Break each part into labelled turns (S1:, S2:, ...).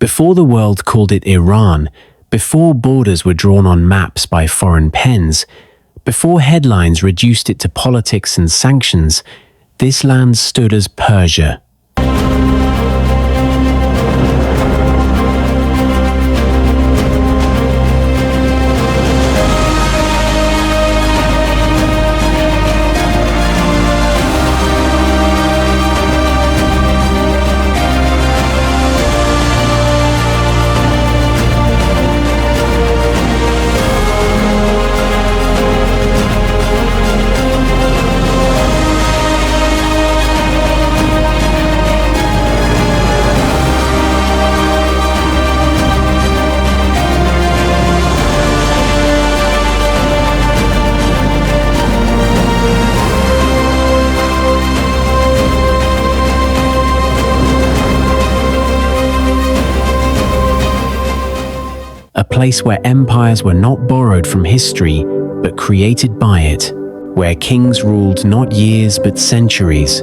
S1: Before the world called it Iran, before borders were drawn on maps by foreign pens, before headlines reduced it to politics and sanctions, this land stood as Persia. A place where empires were not borrowed from history, but created by it, where kings ruled not years but centuries,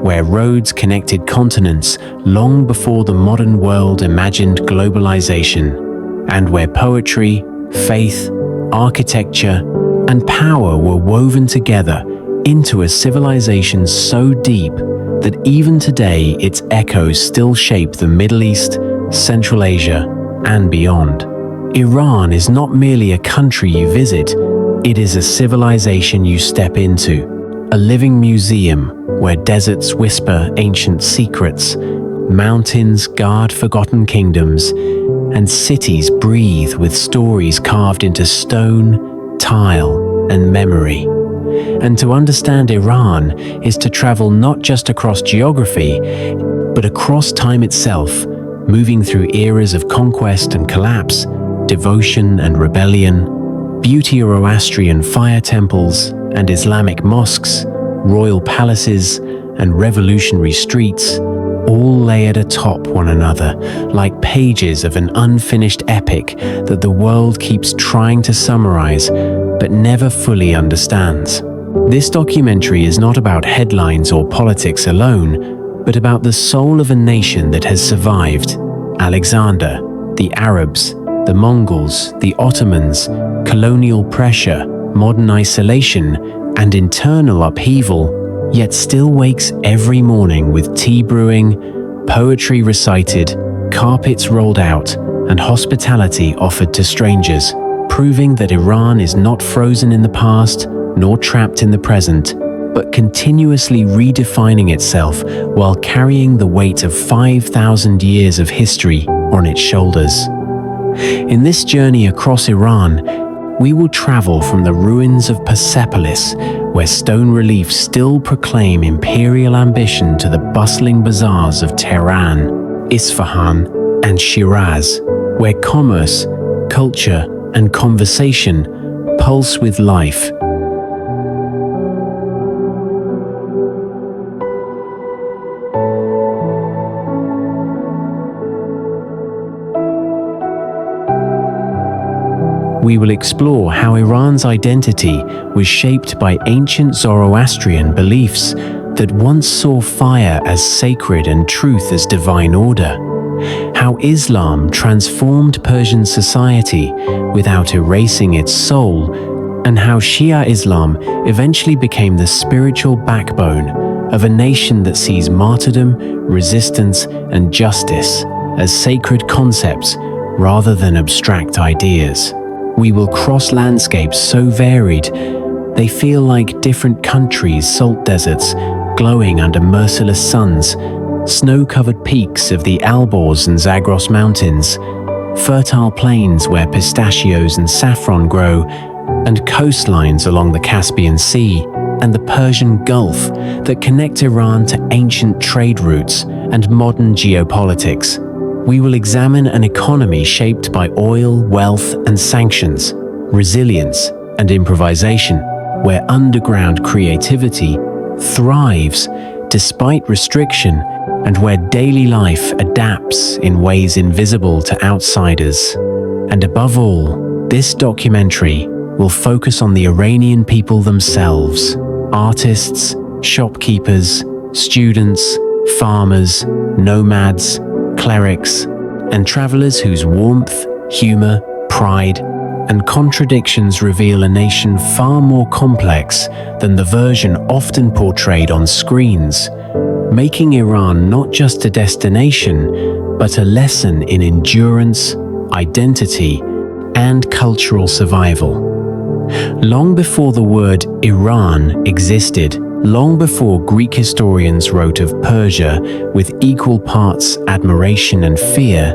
S1: where roads connected continents long before the modern world imagined globalization, and where poetry, faith, architecture, and power were woven together into a civilization so deep that even today its echoes still shape the Middle East, Central Asia, and beyond. Iran is not merely a country you visit, it is a civilization you step into, a living museum where deserts whisper ancient secrets, mountains guard forgotten kingdoms, and cities breathe with stories carved into stone, tile, and memory. And to understand Iran is to travel not just across geography, but across time itself, moving through eras of conquest and collapse, devotion and rebellion, beauty Zoroastrian fire temples and Islamic mosques, royal palaces and revolutionary streets, all layered atop one another like pages of an unfinished epic that the world keeps trying to summarize but never fully understands. This documentary is not about headlines or politics alone, but about the soul of a nation that has survived: Alexander, the Arabs, the Mongols, the Ottomans, colonial pressure, modern isolation, and internal upheaval, yet still wakes every morning with tea brewing, poetry recited, carpets rolled out, and hospitality offered to strangers, proving that Iran is not frozen in the past nor trapped in the present, but continuously redefining itself while carrying the weight of 5,000 years of history on its shoulders. In this journey across Iran, we will travel from the ruins of Persepolis, where stone reliefs still proclaim imperial ambition, to the bustling bazaars of Tehran, Isfahan, and Shiraz, where commerce, culture, and conversation pulse with life. We will explore how Iran's identity was shaped by ancient Zoroastrian beliefs that once saw fire as sacred and truth as divine order, how Islam transformed Persian society without erasing its soul, and how Shia Islam eventually became the spiritual backbone of a nation that sees martyrdom, resistance, and justice as sacred concepts rather than abstract ideas. We will cross landscapes so varied, they feel like different countries' salt deserts glowing under merciless suns, snow-covered peaks of the Alborz and Zagros mountains, fertile plains where pistachios and saffron grow, and coastlines along the Caspian Sea and the Persian Gulf that connect Iran to ancient trade routes and modern geopolitics. We will examine an economy shaped by oil, wealth, and sanctions, resilience, and improvisation, where underground creativity thrives despite restriction, and where daily life adapts in ways invisible to outsiders. And above all, this documentary will focus on the Iranian people themselves: artists, shopkeepers, students, farmers, nomads, clerics, and travelers whose warmth, humor, pride, and contradictions reveal a nation far more complex than the version often portrayed on screens, making Iran not just a destination, but a lesson in endurance, identity, and cultural survival. Long before the word Iran existed, long before Greek historians wrote of Persia with equal parts admiration and fear,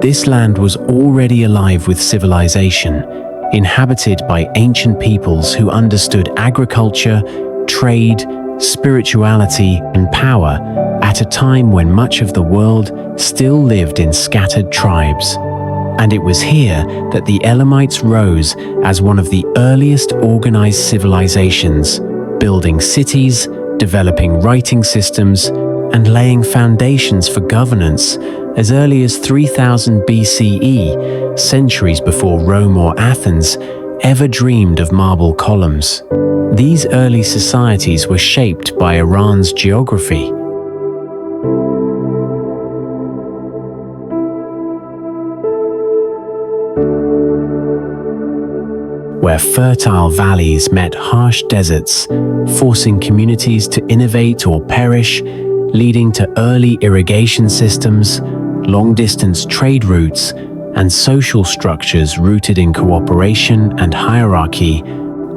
S1: this land was already alive with civilization, inhabited by ancient peoples who understood agriculture, trade, spirituality, and power at a time when much of the world still lived in scattered tribes. And it was here that the Elamites rose as one of the earliest organized civilizations, building cities, developing writing systems, and laying foundations for governance as early as 3000 BCE, centuries before Rome or Athens ever dreamed of marble columns. These early societies were shaped by Iran's geography. Where fertile valleys met harsh deserts, forcing communities to innovate or perish, leading to early irrigation systems, long-distance trade routes, and social structures rooted in cooperation and hierarchy.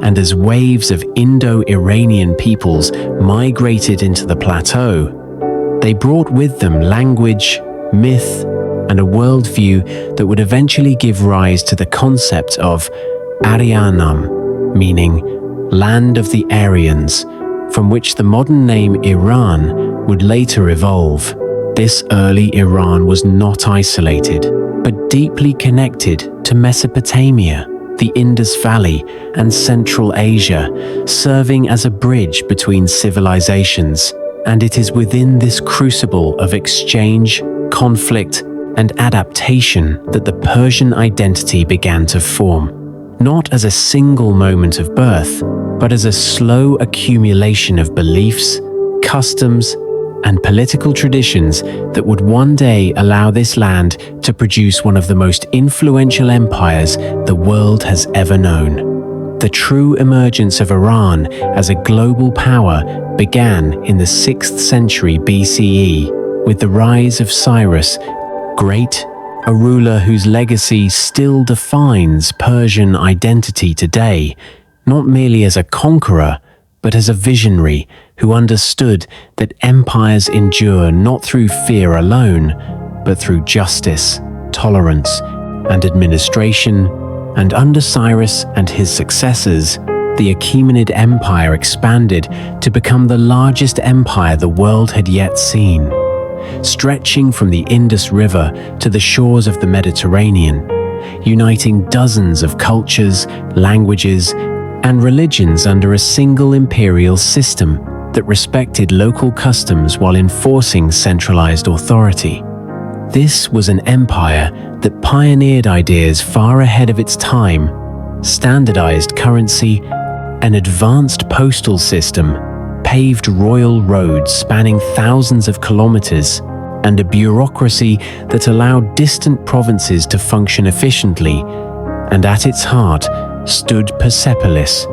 S1: And as waves of Indo-Iranian peoples migrated into the plateau, they brought with them language, myth, and a worldview that would eventually give rise to the concept of Aryanum, meaning land of the Aryans, from which the modern name Iran would later evolve. This early Iran was not isolated, but deeply connected to Mesopotamia, the Indus Valley, and Central Asia, serving as a bridge between civilizations. And it is within this crucible of exchange, conflict, and adaptation that the Persian identity began to form. Not as a single moment of birth, but as a slow accumulation of beliefs, customs, and political traditions that would one day allow this land to produce one of the most influential empires the world has ever known. The true emergence of Iran as a global power began in the 6th century BCE with the rise of Cyrus Great, a ruler whose legacy still defines Persian identity today, not merely as a conqueror, but as a visionary who understood that empires endure not through fear alone, but through justice, tolerance, and administration. And under Cyrus and his successors, the Achaemenid Empire expanded to become the largest empire the world had yet seen. Stretching from the Indus River to the shores of the Mediterranean, uniting dozens of cultures, languages, and religions under a single imperial system that respected local customs while enforcing centralized authority. This was an empire that pioneered ideas far ahead of its time, standardized currency, an advanced postal system, paved royal roads spanning thousands of kilometers, and a bureaucracy that allowed distant provinces to function efficiently. And at its heart stood Persepolis,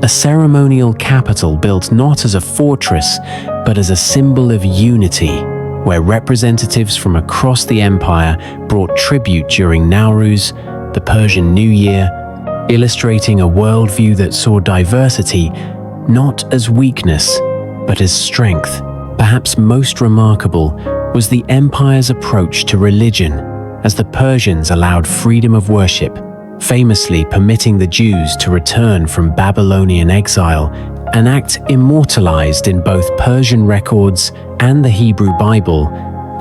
S1: a ceremonial capital built not as a fortress, but as a symbol of unity, where representatives from across the empire brought tribute during Nowruz, the Persian New Year, illustrating a worldview that saw diversity not as weakness, but as strength. Perhaps most remarkable was the empire's approach to religion, as the Persians allowed freedom of worship, famously permitting the Jews to return from Babylonian exile, an act immortalized in both Persian records and the Hebrew Bible.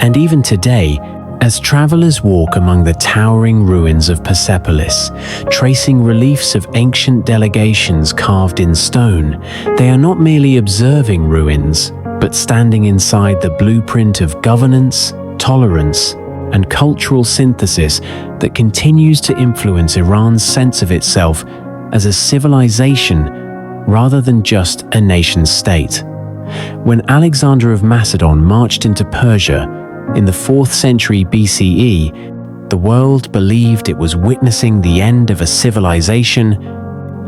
S1: And even today, as travelers walk among the towering ruins of Persepolis, tracing reliefs of ancient delegations carved in stone, they are not merely observing ruins, but standing inside the blueprint of governance, tolerance, and cultural synthesis that continues to influence Iran's sense of itself as a civilization rather than just a nation-state. When Alexander of Macedon marched into Persia in the 4th century BCE, the world believed it was witnessing the end of a civilization,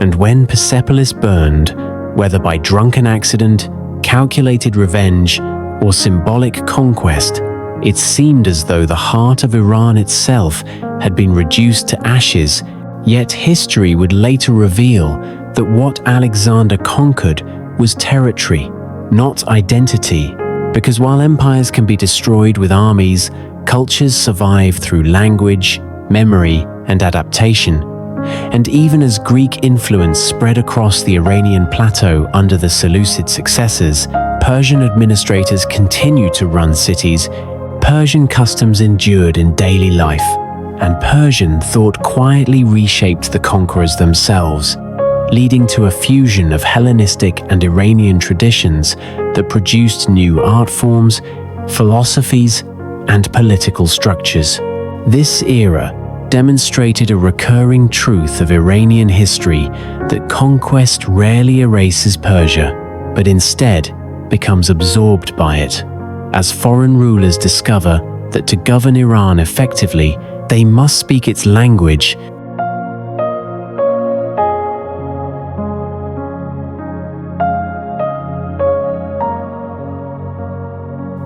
S1: and when Persepolis burned, whether by drunken accident, calculated revenge, or symbolic conquest, it seemed as though the heart of Iran itself had been reduced to ashes. Yet history would later reveal that what Alexander conquered was territory, not identity. Because while empires can be destroyed with armies, cultures survive through language, memory, and adaptation. And even as Greek influence spread across the Iranian plateau under the Seleucid successors, Persian administrators continued to run cities. Persian customs endured in daily life, and Persian thought quietly reshaped the conquerors themselves, leading to a fusion of Hellenistic and Iranian traditions that produced new art forms, philosophies, and political structures. This era demonstrated a recurring truth of Iranian history that conquest rarely erases Persia, but instead becomes absorbed by it, as foreign rulers discover that to govern Iran effectively, they must speak its language,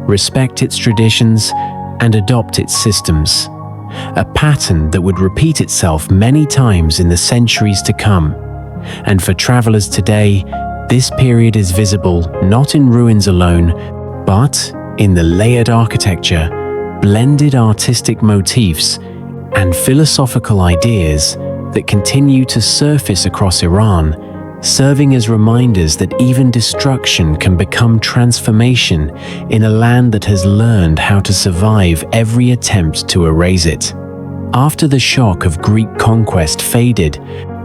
S1: respect its traditions, and adopt its systems. A pattern that would repeat itself many times in the centuries to come. And for travelers today, this period is visible not in ruins alone, but in the layered architecture, blended artistic motifs, and philosophical ideas that continue to surface across Iran, serving as reminders that even destruction can become transformation in a land that has learned how to survive every attempt to erase it. After the shock of Greek conquest faded,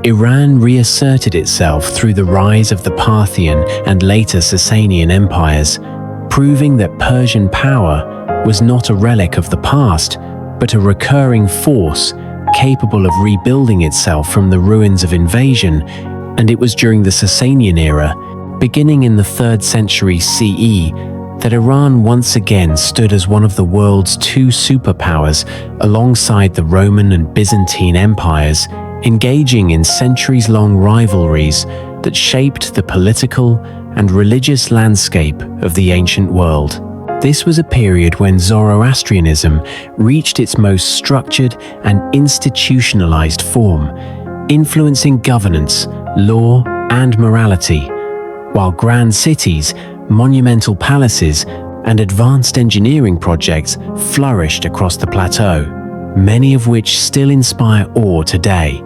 S1: Iran reasserted itself through the rise of the Parthian and later Sassanian empires, proving that Persian power was not a relic of the past, but a recurring force capable of rebuilding itself from the ruins of invasion. And it was during the Sassanian era, beginning in the 3rd century CE, that Iran once again stood as one of the world's two superpowers alongside the Roman and Byzantine empires, engaging in centuries-long rivalries that shaped the political and religious landscape of the ancient world. This was a period when Zoroastrianism reached its most structured and institutionalized form, influencing governance, law, and morality, while grand cities, monumental palaces, and advanced engineering projects flourished across the plateau, many of which still inspire awe today.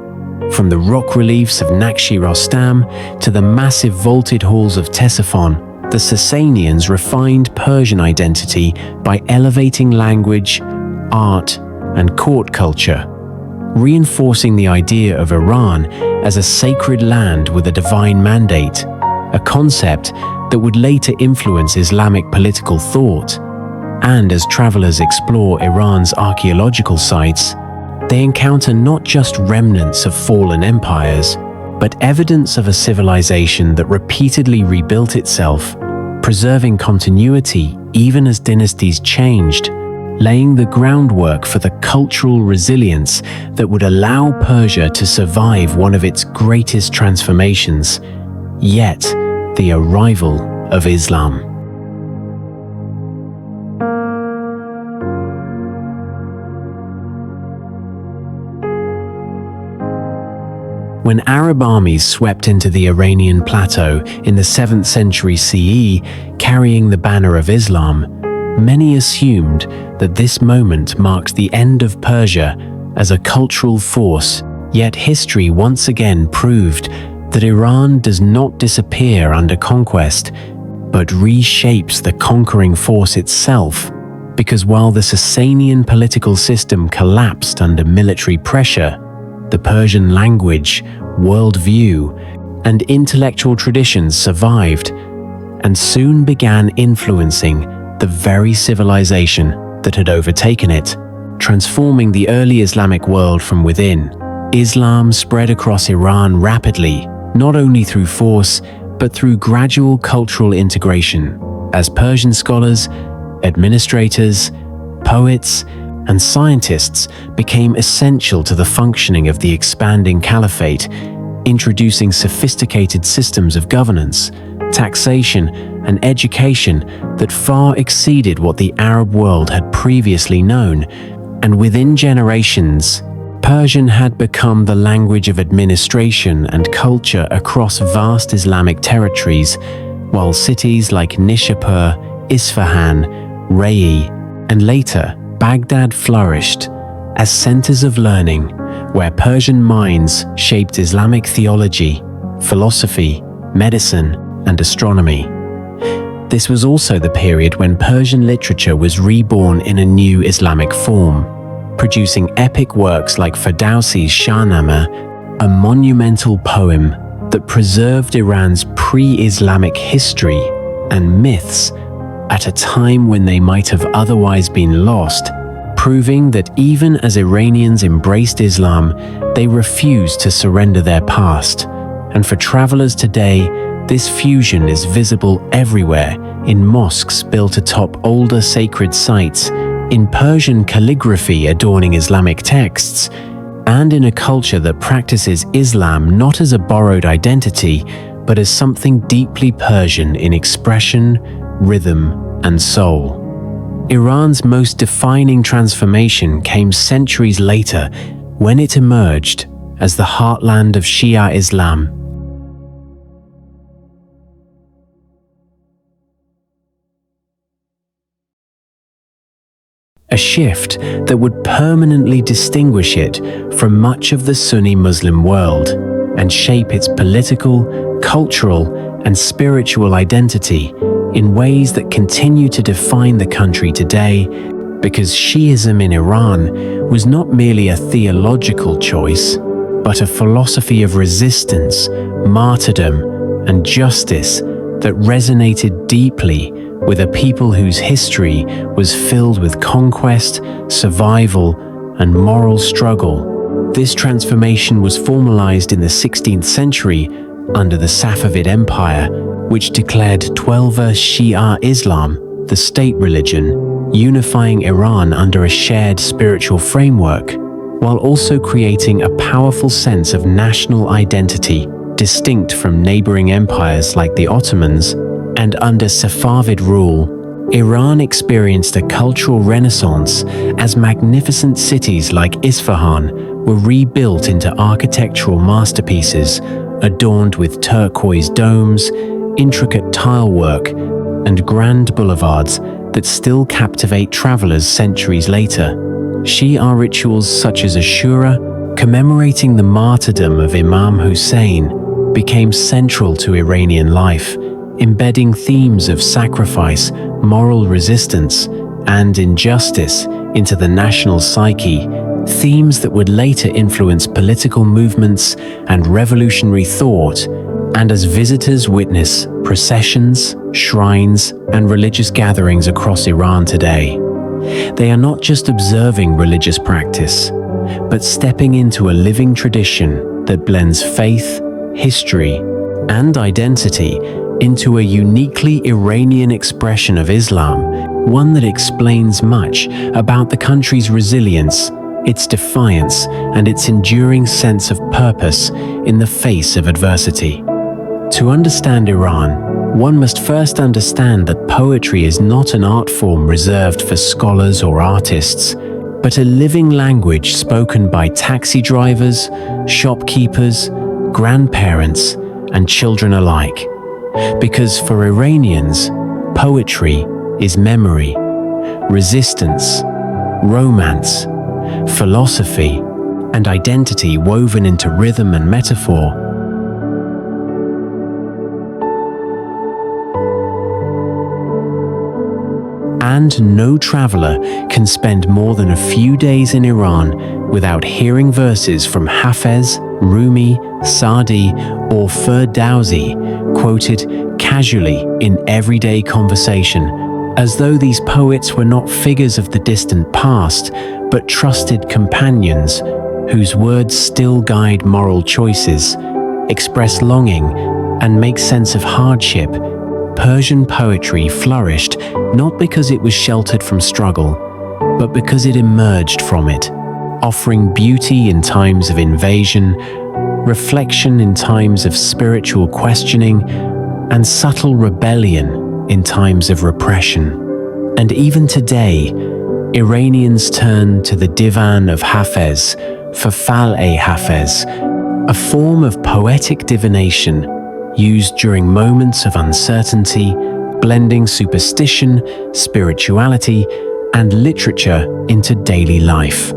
S1: From the rock reliefs of Naqsh-i-Rostam to the massive vaulted halls of Ctesiphon, the Sassanians refined Persian identity by elevating language, art, and court culture, reinforcing the idea of Iran as a sacred land with a divine mandate, a concept that would later influence Islamic political thought. And as travelers explore Iran's archaeological sites, they encounter not just remnants of fallen empires, but evidence of a civilization that repeatedly rebuilt itself, preserving continuity even as dynasties changed, laying the groundwork for the cultural resilience that would allow Persia to survive one of its greatest transformations, yet the arrival of Islam. When Arab armies swept into the Iranian plateau in the 7th century CE, carrying the banner of Islam, many assumed that this moment marks the end of Persia as a cultural force, yet history once again proved that Iran does not disappear under conquest, but reshapes the conquering force itself, because while the Sassanian political system collapsed under military pressure, the Persian language, worldview, and intellectual traditions survived, and soon began influencing the very civilization that had overtaken it, transforming the early Islamic world from within. Islam spread across Iran rapidly, not only through force, but through gradual cultural integration, as Persian scholars, administrators, poets, and scientists became essential to the functioning of the expanding caliphate, introducing sophisticated systems of governance, taxation, and education that far exceeded what the Arab world had previously known. And within generations, Persian had become the language of administration and culture across vast Islamic territories, while cities like Nishapur, Isfahan, Rai, and later Baghdad flourished as centers of learning where Persian minds shaped Islamic theology, philosophy, medicine, and astronomy. This was also the period when Persian literature was reborn in a new Islamic form, producing epic works like Ferdowsi's Shahnameh, a monumental poem that preserved Iran's pre-Islamic history and myths at a time when they might have otherwise been lost, proving that even as Iranians embraced Islam, they refused to surrender their past. And for travelers today, this fusion is visible everywhere, in mosques built atop older sacred sites, in Persian calligraphy adorning Islamic texts, and in a culture that practices Islam not as a borrowed identity, but as something deeply Persian in expression, rhythm, and soul. Iran's most defining transformation came centuries later when it emerged as the heartland of Shia Islam. A shift that would permanently distinguish it from much of the Sunni Muslim world and shape its political, cultural, and spiritual identity in ways that continue to define the country today, because Shiism in Iran was not merely a theological choice, but a philosophy of resistance, martyrdom, and justice that resonated deeply with a people whose history was filled with conquest, survival, and moral struggle. This transformation was formalized in the 16th century under the Safavid Empire, which declared 12-verse Shia Islam the state religion, unifying Iran under a shared spiritual framework, while also creating a powerful sense of national identity distinct from neighboring empires like the Ottomans. And under Safavid rule, Iran experienced a cultural renaissance as magnificent cities like Isfahan were rebuilt into architectural masterpieces adorned with turquoise domes, intricate tilework, and grand boulevards that still captivate travelers centuries later. Shia rituals such as Ashura, commemorating the martyrdom of Imam Hussein, became central to Iranian life, embedding themes of sacrifice, moral resistance, and injustice into the national psyche, themes that would later influence political movements and revolutionary thought. And as visitors witness processions, shrines, and religious gatherings across Iran today, they are not just observing religious practice, but stepping into a living tradition that blends faith, history, and identity into a uniquely Iranian expression of Islam, one that explains much about the country's resilience, its defiance, and its enduring sense of purpose in the face of adversity. To understand Iran, one must first understand that poetry is not an art form reserved for scholars or artists, but a living language spoken by taxi drivers, shopkeepers, grandparents, and children alike. Because for Iranians, poetry is memory, resistance, romance, philosophy, and identity woven into rhythm and metaphor. And no traveler can spend more than a few days in Iran without hearing verses from Hafez, Rumi, Sa'di, or Ferdowsi quoted casually in everyday conversation, as though these poets were not figures of the distant past, but trusted companions whose words still guide moral choices, express longing, and make sense of hardship, Persian poetry flourished not because it was sheltered from struggle, but because it emerged from it, offering beauty in times of invasion, reflection in times of spiritual questioning, and subtle rebellion in times of repression. And even today, Iranians turn to the divan of Hafez for Fal-e-Hafez, a form of poetic divination used during moments of uncertainty, blending superstition, spirituality, and literature into daily life.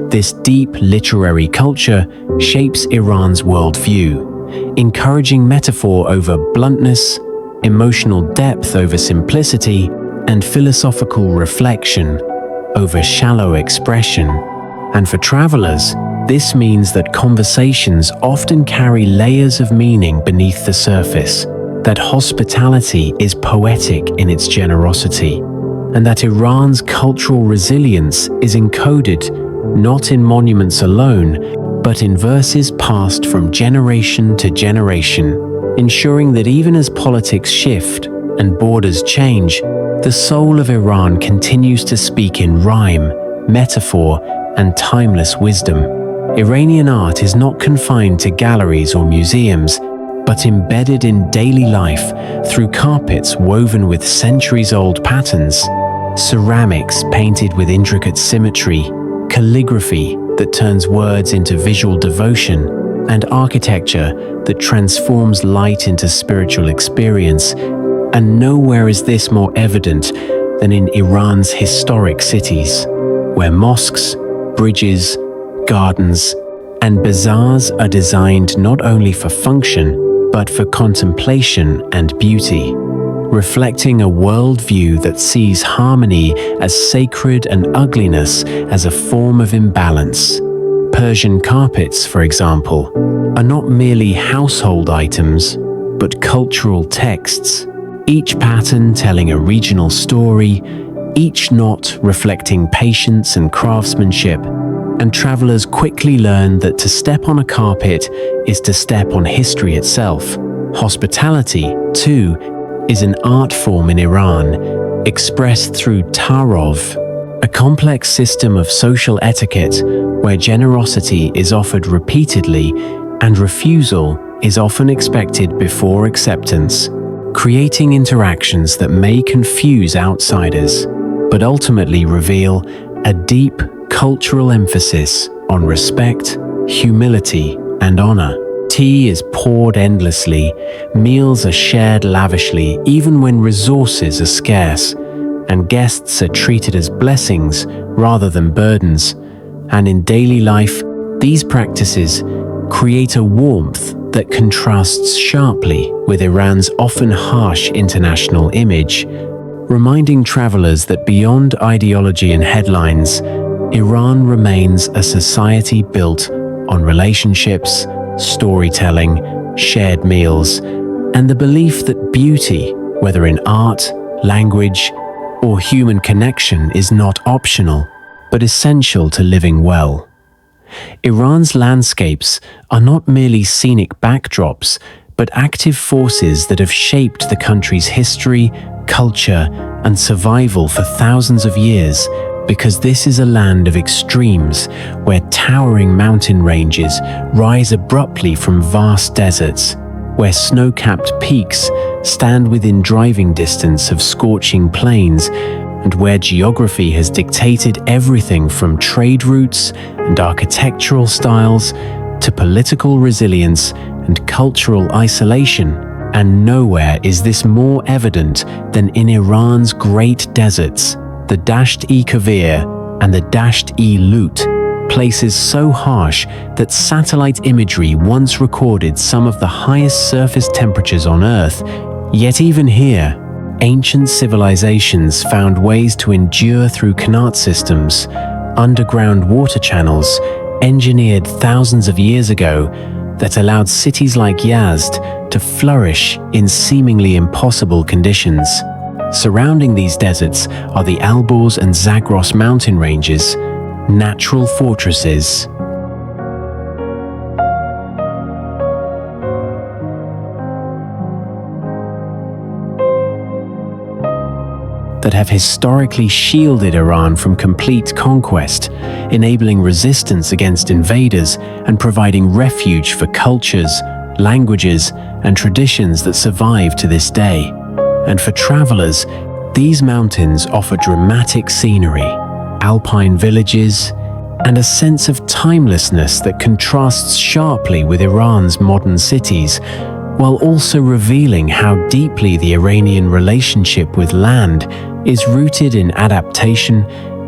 S1: This deep literary culture shapes Iran's worldview, encouraging metaphor over bluntness, emotional depth over simplicity, and philosophical reflection over shallow expression. And for travelers, this means that conversations often carry layers of meaning beneath the surface, that hospitality is poetic in its generosity, and that Iran's cultural resilience is encoded not in monuments alone, but in verses passed from generation to generation, ensuring that even as politics shift and borders change, the soul of Iran continues to speak in rhyme, metaphor, and timeless wisdom. Iranian art is not confined to galleries or museums, but embedded in daily life through carpets woven with centuries-old patterns, ceramics painted with intricate symmetry, calligraphy that turns words into visual devotion, and architecture that transforms light into spiritual experience. And nowhere is this more evident than in Iran's historic cities, where mosques, bridges, gardens, and bazaars are designed not only for function, but for contemplation and beauty, reflecting a worldview that sees harmony as sacred and ugliness as a form of imbalance. Persian carpets, for example, are not merely household items, but cultural texts, each pattern telling a regional story, each knot reflecting patience and craftsmanship. And travelers quickly learn that to step on a carpet is to step on history itself. Hospitality, too, is an art form in Iran, expressed through tarov, a complex system of social etiquette where generosity is offered repeatedly and refusal is often expected before acceptance, creating interactions that may confuse outsiders, but ultimately reveal a deep cultural emphasis on respect, humility, and honor. Tea is poured endlessly, meals are shared lavishly even when resources are scarce, and guests are treated as blessings rather than burdens. And in daily life, these practices create a warmth that contrasts sharply with Iran's often harsh international image, reminding travelers that beyond ideology and headlines, Iran remains a society built on relationships, storytelling, shared meals, and the belief that beauty, whether in art, language, or human connection, is not optional, but essential to living well. Iran's landscapes are not merely scenic backdrops, but active forces that have shaped the country's history, culture, and survival for thousands of years, because this is a land of extremes where towering mountain ranges rise abruptly from vast deserts, where snow-capped peaks stand within driving distance of scorching plains, and where geography has dictated everything from trade routes and architectural styles to political resilience and cultural isolation. And nowhere is this more evident than in Iran's great deserts, the Dasht-e Kavir and the Dasht-e-Lut, places so harsh that satellite imagery once recorded some of the highest surface temperatures on Earth. Yet even here, ancient civilizations found ways to endure through qanat systems, underground water channels engineered thousands of years ago that allowed cities like Yazd to flourish in seemingly impossible conditions. Surrounding these deserts are the Alborz and Zagros mountain ranges, natural fortresses. that have historically shielded Iran from complete conquest, enabling resistance against invaders and providing refuge for cultures, languages, and traditions that survive to this day. And for travelers, these mountains offer dramatic scenery, alpine villages, and a sense of timelessness that contrasts sharply with Iran's modern cities, while also revealing how deeply the Iranian relationship with land is rooted in adaptation,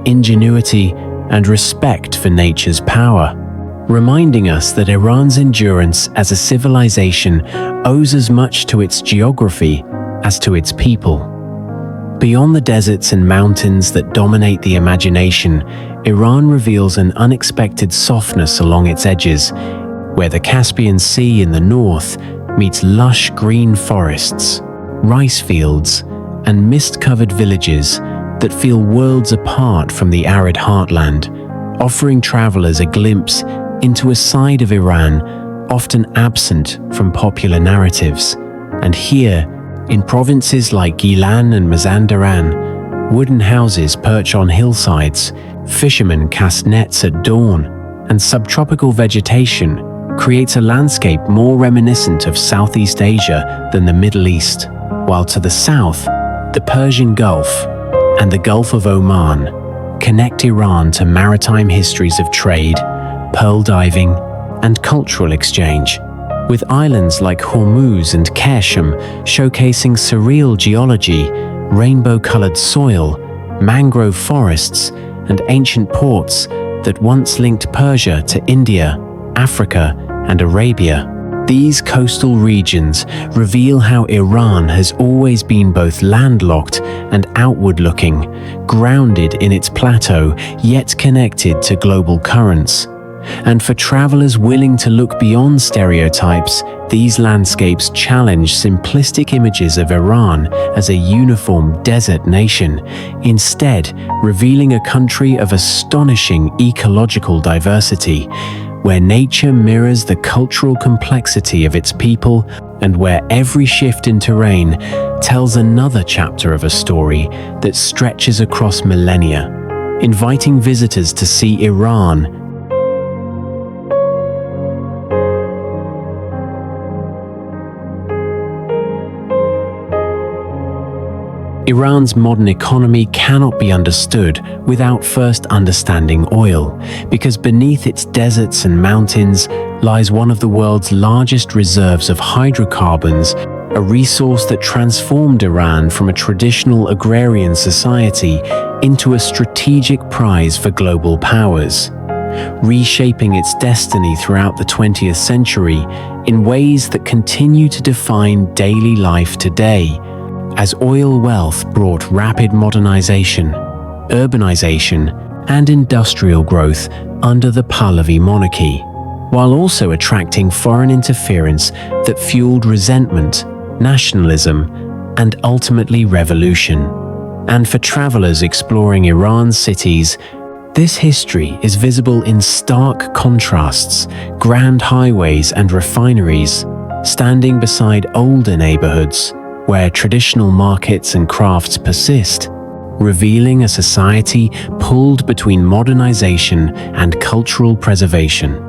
S1: ingenuity, and respect for nature's power, reminding us that Iran's endurance as a civilization owes as much to its geography as to its people. Beyond the deserts and mountains that dominate the imagination, Iran reveals an unexpected softness along its edges, where the Caspian Sea in the north meets lush green forests, rice fields, and mist-covered villages that feel worlds apart from the arid heartland, offering travelers a glimpse into a side of Iran often absent from popular narratives. And here, in provinces like Gilan and Mazandaran, wooden houses perch on hillsides, fishermen cast nets at dawn, and subtropical vegetation creates a landscape more reminiscent of Southeast Asia than the Middle East, while to the south, the Persian Gulf and the Gulf of Oman connect Iran to maritime histories of trade, pearl diving, and cultural exchange, with islands like Hormuz and Kersham showcasing surreal geology, rainbow-colored soil, mangrove forests, and ancient ports that once linked Persia to India, Africa, and Arabia. These coastal regions reveal how Iran has always been both landlocked and outward-looking, grounded in its plateau, yet connected to global currents. And for travelers willing to look beyond stereotypes, these landscapes challenge simplistic images of Iran as a uniform desert nation, instead revealing a country of astonishing ecological diversity, where nature mirrors the cultural complexity of its people and where every shift in terrain tells another chapter of a story that stretches across millennia, inviting visitors to see Iran Iran's modern economy cannot be understood without first understanding oil, because beneath its deserts and mountains lies one of the world's largest reserves of hydrocarbons, a resource that transformed Iran from a traditional agrarian society into a strategic prize for global powers, reshaping its destiny throughout the 20th century in ways that continue to define daily life today, as oil wealth brought rapid modernization, urbanization, and industrial growth under the Pahlavi monarchy, while also attracting foreign interference that fueled resentment, nationalism, and ultimately revolution. And for travelers exploring Iran's cities, this history is visible in stark contrasts: grand highways and refineries, standing beside older neighborhoods, where traditional markets and crafts persist, revealing a society pulled between modernization and cultural preservation.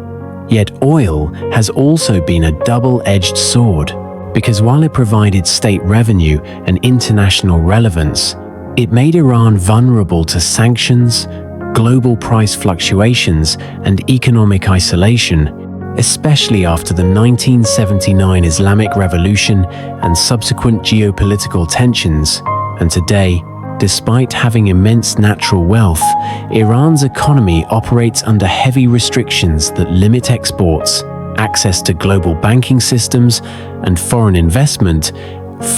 S1: Yet oil has also been a double-edged sword, because while it provided state revenue and international relevance, it made Iran vulnerable to sanctions, global price fluctuations, and economic isolation, especially after the 1979 Islamic Revolution and subsequent geopolitical tensions. And today, despite having immense natural wealth, Iran's economy operates under heavy restrictions that limit exports, access to global banking systems, and foreign investment,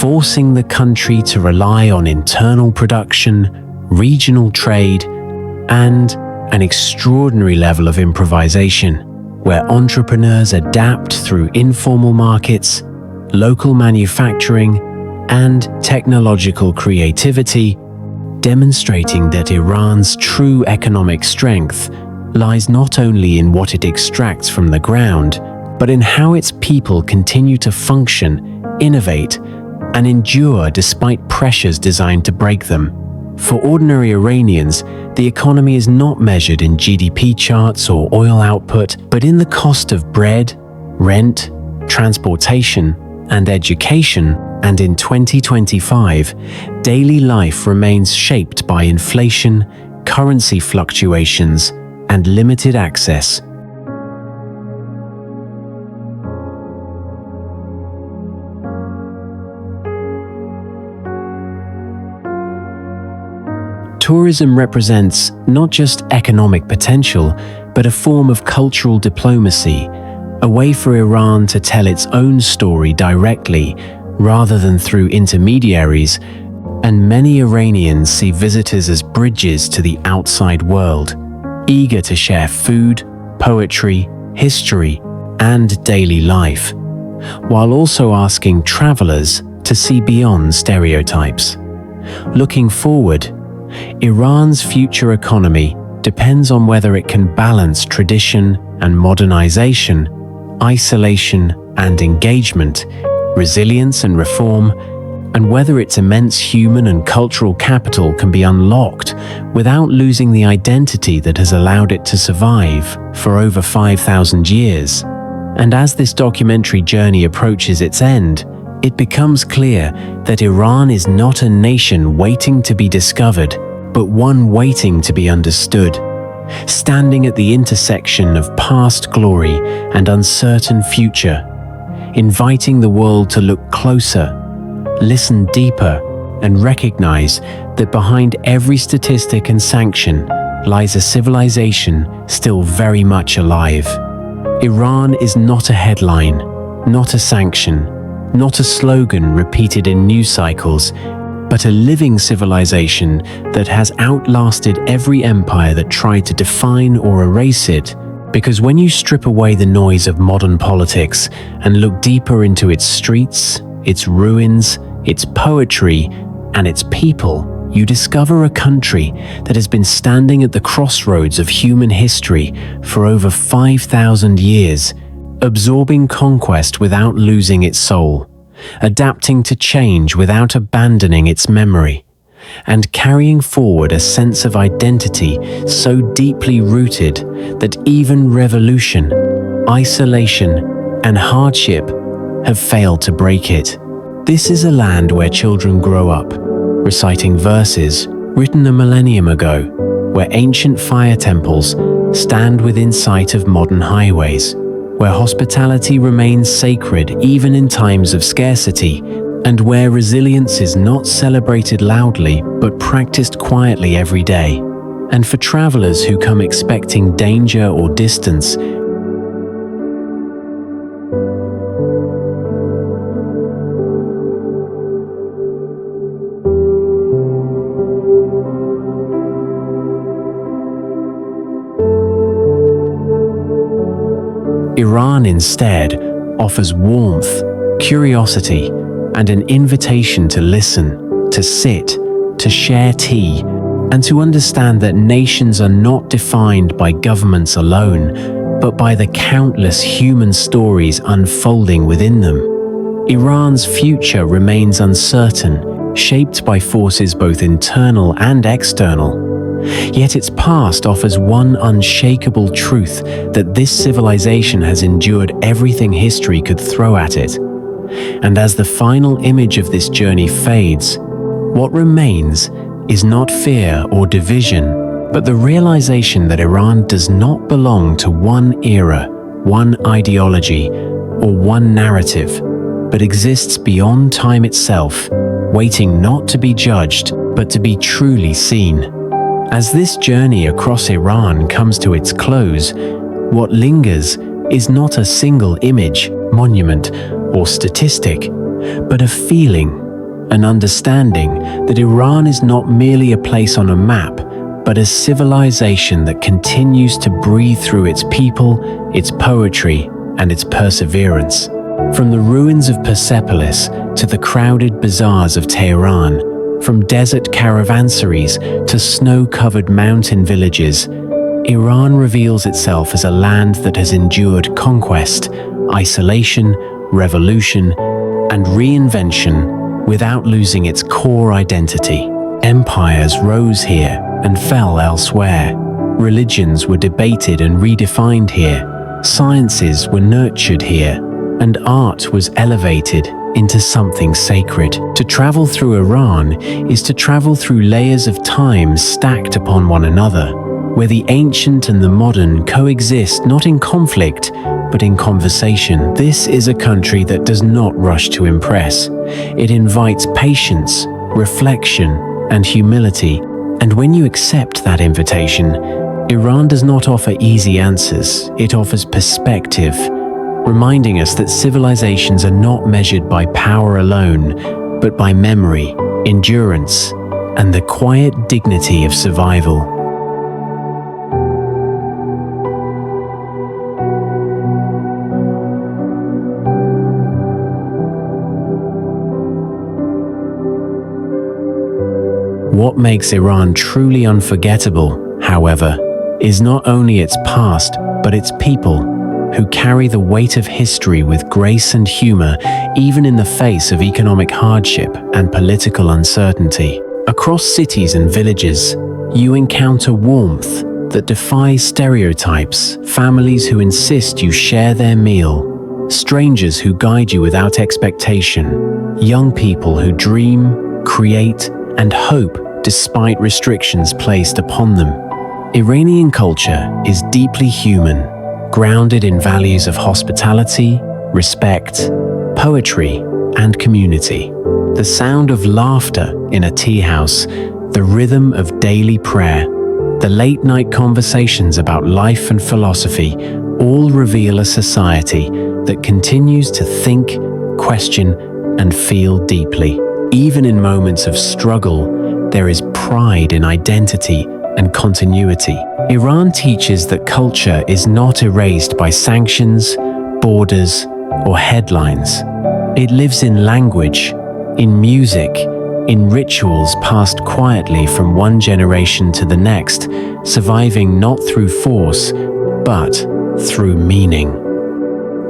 S1: forcing the country to rely on internal production, regional trade, and an extraordinary level of improvisation, where entrepreneurs adapt through informal markets, local manufacturing, and technological creativity, demonstrating that Iran's true economic strength lies not only in what it extracts from the ground, but in how its people continue to function, innovate, and endure despite pressures designed to break them. For ordinary Iranians, the economy is not measured in GDP charts or oil output, but in the cost of bread, rent, transportation, and education. And in 2025, daily life remains shaped by inflation, currency fluctuations, and limited access. Tourism represents not just economic potential, but a form of cultural diplomacy, a way for Iran to tell its own story directly rather than through intermediaries, and many Iranians see visitors as bridges to the outside world, eager to share food, poetry, history, and daily life, while also asking travelers to see beyond stereotypes. Looking forward, Iran's future economy depends on whether it can balance tradition and modernization, isolation and engagement, resilience and reform, and whether its immense human and cultural capital can be unlocked without losing the identity that has allowed it to survive for over 5,000 years. And as this documentary journey approaches its end, it becomes clear that Iran is not a nation waiting to be discovered, but one waiting to be understood, standing at the intersection of past glory and uncertain future, inviting the world to look closer, listen deeper, and recognize that behind every statistic and sanction lies a civilization still very much alive. Iran is not a headline, not a sanction, not a slogan repeated in news cycles, but a living civilization that has outlasted every empire that tried to define or erase it. Because when you strip away the noise of modern politics and look deeper into its streets, its ruins, its poetry, and its people, you discover a country that has been standing at the crossroads of human history for over 5,000 years, absorbing conquest without losing its soul, adapting to change without abandoning its memory, and carrying forward a sense of identity so deeply rooted that even revolution, isolation, and hardship have failed to break it. This is a land where children grow up, reciting verses written a millennium ago, where ancient fire temples stand within sight of modern highways, where hospitality remains sacred even in times of scarcity, and where resilience is not celebrated loudly but practiced quietly every day. And for travelers who come expecting danger or distance, Iran instead offers warmth, curiosity, and an invitation to listen, to sit, to share tea, and to understand that nations are not defined by governments alone, but by the countless human stories unfolding within them. Iran's future remains uncertain, shaped by forces both internal and external. Yet its past offers one unshakable truth, that this civilization has endured everything history could throw at it. And as the final image of this journey fades, what remains is not fear or division, but the realization that Iran does not belong to one era, one ideology, or one narrative, but exists beyond time itself, waiting not to be judged, but to be truly seen. As this journey across Iran comes to its close, what lingers is not a single image, monument, or statistic, but a feeling, an understanding that Iran is not merely a place on a map, but a civilization that continues to breathe through its people, its poetry, and its perseverance. From the ruins of Persepolis to the crowded bazaars of Tehran, from desert caravansaries to snow-covered mountain villages, Iran reveals itself as a land that has endured conquest, isolation, revolution, and reinvention without losing its core identity. Empires rose here and fell elsewhere. Religions were debated and redefined here. Sciences were nurtured here, and art was elevated into something sacred. To travel through Iran is to travel through layers of time stacked upon one another, where the ancient and the modern coexist not in conflict, but in conversation. This is a country that does not rush to impress. It invites patience, reflection, and humility. And when you accept that invitation, Iran does not offer easy answers, it offers perspective, reminding us that civilizations are not measured by power alone, but by memory, endurance, and the quiet dignity of survival. What makes Iran truly unforgettable, however, is not only its past, but its people, who carry the weight of history with grace and humor, even in the face of economic hardship and political uncertainty. Across cities and villages, you encounter warmth that defies stereotypes, families who insist you share their meal, strangers who guide you without expectation, young people who dream, create, and hope despite restrictions placed upon them. Iranian culture is deeply human, grounded in values of hospitality, respect, poetry, and community. The sound of laughter in a tea house, the rhythm of daily prayer, the late-night conversations about life and philosophy all reveal a society that continues to think, question, and feel deeply. Even in moments of struggle, there is pride in identity and continuity. Iran teaches that culture is not erased by sanctions, borders, or headlines. It lives in language, in music, in rituals passed quietly from one generation to the next, surviving not through force, but through meaning.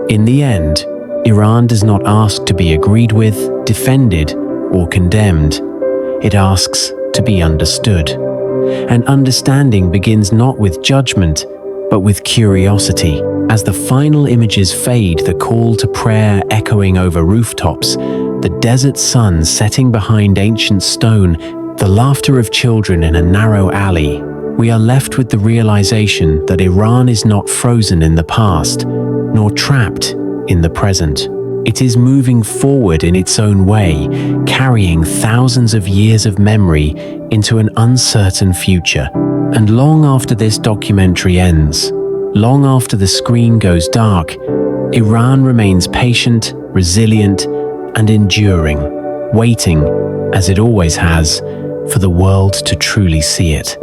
S1: In the end, Iran does not ask to be agreed with, defended, or condemned. It asks to be understood. And understanding begins not with judgment, but with curiosity. As the final images fade, the call to prayer echoing over rooftops, the desert sun setting behind ancient stone, the laughter of children in a narrow alley, we are left with the realization that Iran is not frozen in the past, nor trapped in the present. It is moving forward in its own way, carrying thousands of years of memory into an uncertain future. And long after this documentary ends, long after the screen goes dark, Iran remains patient, resilient, and enduring, waiting, as it always has, for the world to truly see it.